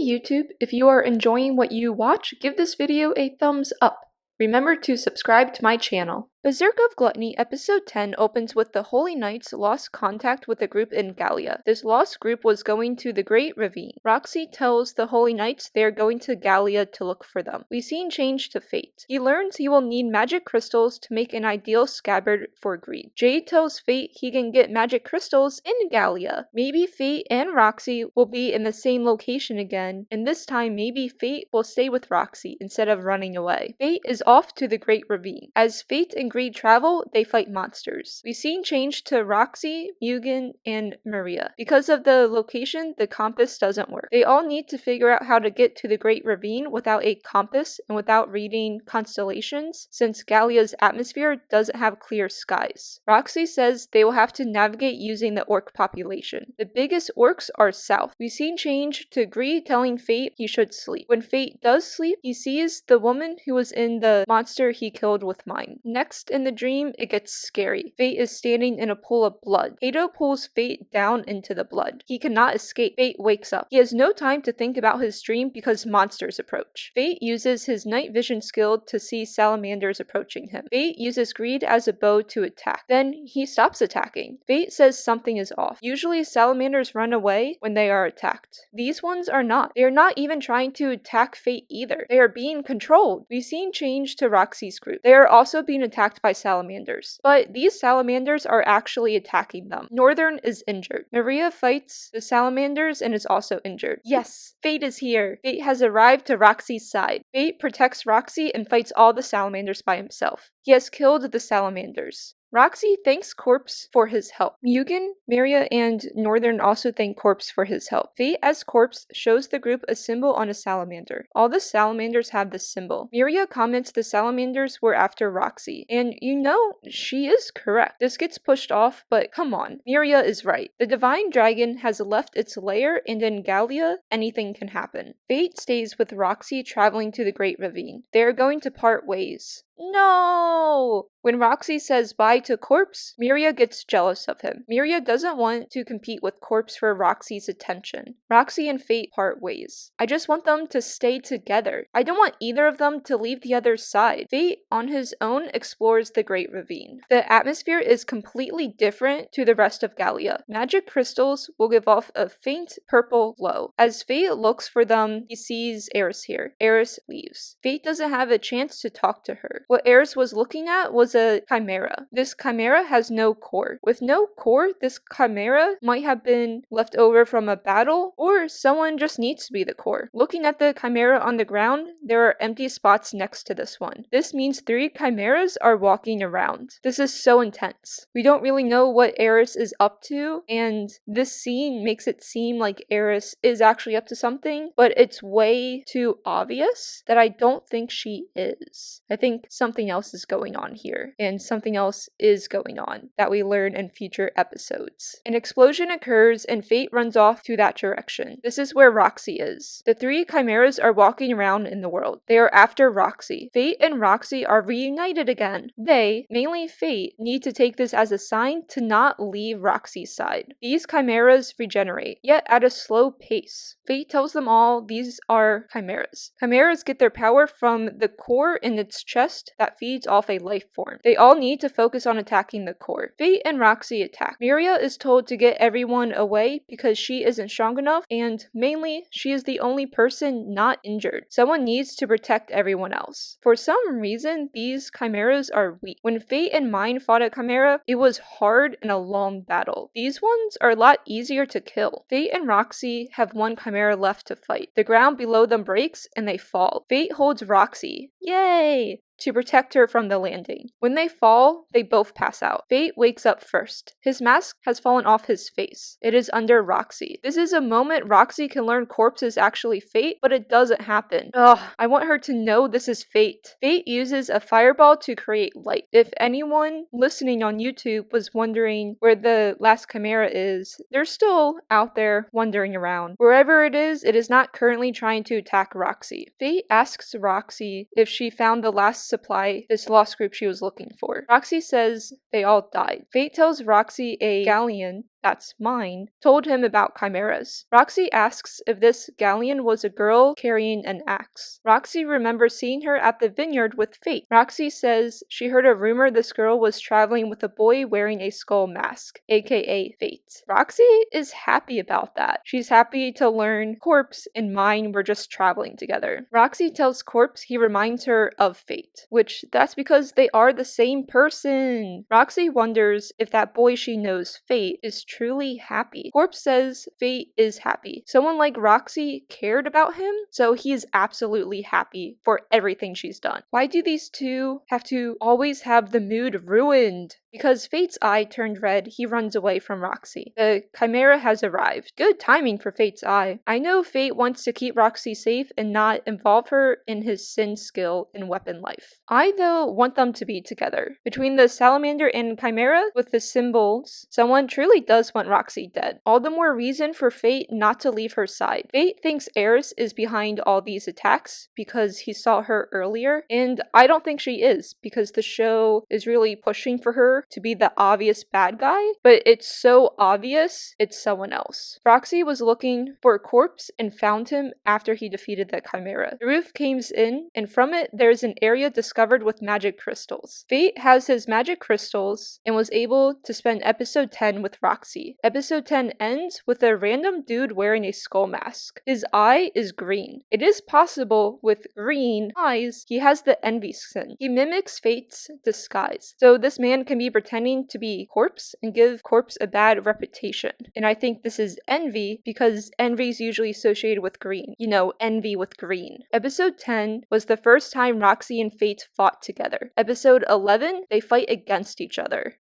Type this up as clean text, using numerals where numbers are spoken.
YouTube, if you are enjoying what you watch, give this video a thumbs up. Remember to subscribe to my channel. Berserk of Gluttony Episode 10 opens with the Holy Knights lost contact with a group in Gallia. This lost group was going to the Great Ravine. Roxy tells the Holy Knights they are going to Gallia to look for them. We scene change to Fate. He learns he will need magic crystals to make an ideal scabbard for Greed. Jade tells Fate he can get magic crystals in Gallia. Maybe Fate and Roxy will be in the same location again, and this time maybe Fate will stay with Roxy instead of running away. Fate is off to the Great Ravine. As Fate and Greed travel, they fight monsters. We scene change to Roxy, Mugen, and Maria. Because of the location, the compass doesn't work. They all need to figure out how to get to the Great Ravine without a compass and without reading constellations, since Gallia's atmosphere doesn't have clear skies. Roxy says they will have to navigate using the orc population. The biggest orcs are south. We scene change to Greed telling Fate he should sleep. When Fate does sleep, he sees the woman who was in the monster he killed with mine. Next, in the dream, it gets scary. Fate is standing in a pool of blood. Kato pulls Fate down into the blood. He cannot escape. Fate wakes up. He has no time to think about his dream because monsters approach. Fate uses his night vision skill to see salamanders approaching him. Fate uses Greed as a bow to attack. Then he stops attacking. Fate says something is off. Usually salamanders run away when they are attacked. These ones are not. They are not even trying to attack Fate either. They are being controlled. We've seen change to Roxy's group. They are also being attacked by salamanders, but these salamanders are actually attacking them. Northern is injured. Maria fights the salamanders and is also injured. Yes, Fate is here. Fate has arrived to Roxy's side. Fate protects Roxy and fights all the salamanders by himself. He has killed the salamanders. Roxy thanks Corpse for his help. Mugen, Maria, and Northern also thank Corpse for his help. Fate as Corpse shows the group a symbol on a salamander. All the salamanders have this symbol. Maria comments the salamanders were after Roxy, and she is correct. This gets pushed off, but come on, Maria is right. The divine dragon has left its lair, and in Gallia, anything can happen. Fate stays with Roxy traveling to the Great Ravine. They are going to part ways. No! When Roxy says bye to Corpse, Miria gets jealous of him. Miria doesn't want to compete with Corpse for Roxy's attention. Roxy and Fate part ways. I just want them to stay together. I don't want either of them to leave the other side. Fate, on his own, explores the Great Ravine. The atmosphere is completely different to the rest of Gallia. Magic crystals will give off a faint purple glow. As Fate looks for them, he sees Eris here. Eris leaves. Fate doesn't have a chance to talk to her. What Eris was looking at was a chimera. This chimera has no core. With no core, this chimera might have been left over from a battle, or someone just needs to be the core. Looking at the chimera on the ground, there are empty spots next to this one. This means 3 chimeras are walking around. This is so intense. We don't really know what Eris is up to, and this scene makes it seem like Eris is actually up to something, but it's way too obvious that I don't think she is. I think something else is going on here, and something else is going on that we learn in future episodes. An explosion occurs and Fate runs off to that direction. This is where Roxy is. The 3 chimeras are walking around in the world. They are after Roxy. Fate and Roxy are reunited again. They, mainly Fate, need to take this as a sign to not leave Roxy's side. These chimeras regenerate, yet at a slow pace. Fate tells them all these are chimeras. Chimeras get their power from the core in its chest that feeds off a life form. They all need to focus on attacking the core. Fate and Roxy attack. Miria is told to get everyone away because she isn't strong enough, and mainly, she is the only person not injured. Someone needs to protect everyone else. For some reason, these chimeras are weak. When Fate and Mine fought a chimera, it was hard and a long battle. These ones are a lot easier to kill. Fate and Roxy have 1 chimera left to fight. The ground below them breaks and they fall. Fate holds Roxy. Yay! To protect her from the landing. When they fall, they both pass out. Fate wakes up first. His mask has fallen off his face. It is under Roxy. This is a moment Roxy can learn Corpse is actually Fate, but it doesn't happen. Ugh, I want her to know this is Fate. Fate uses a fireball to create light. If anyone listening on YouTube was wondering where the last chimera is, they're still out there wandering around. Wherever it is not currently trying to attack Roxy. Fate asks Roxy if she found the last supply this lost group she was looking for. Roxy says they all died. Fate tells Roxy a galleon that's mine, told him about chimeras. Roxy asks if this galleon was a girl carrying an axe. Roxy remembers seeing her at the vineyard with Fate. Roxy says she heard a rumor this girl was traveling with a boy wearing a skull mask, aka Fate. Roxy is happy about that. She's happy to learn Corpse and Mine were just traveling together. Roxy tells Corpse he reminds her of Fate, which that's because they are the same person. Roxy wonders if that boy she knows, Fate, is truly happy. Corpse says Fate is happy. Someone like Roxy cared about him, so he is absolutely happy for everything she's done. Why do these two have to always have the mood ruined? Because Fate's eye turned red, he runs away from Roxy. The chimera has arrived. Good timing for Fate's eye. I know Fate wants to keep Roxy safe and not involve her in his sin skill in weapon life. I, though, want them to be together. Between the salamander and chimera, with the symbols, someone truly does want Roxy dead. All the more reason for Fate not to leave her side. Fate thinks Eris is behind all these attacks because he saw her earlier, and I don't think she is, because the show is really pushing for her to be the obvious bad guy, but it's so obvious it's someone else. Roxy was looking for a corpse and found him after he defeated the chimera. The roof caves in, and from it there's an area discovered with magic crystals. Fate has his magic crystals and was able to spend episode 10 with Roxy. Episode 10 ends with a random dude wearing a skull mask. His eye is green. It is possible with green eyes he has the envy skin. He mimics Fate's disguise. So this man can be pretending to be Corpse and give Corpse a bad reputation. And I think this is envy because envy is usually associated with green. You know, envy with green. Episode 10 was the first time Roxy and Fate fought together. Episode 11, they fight against each other.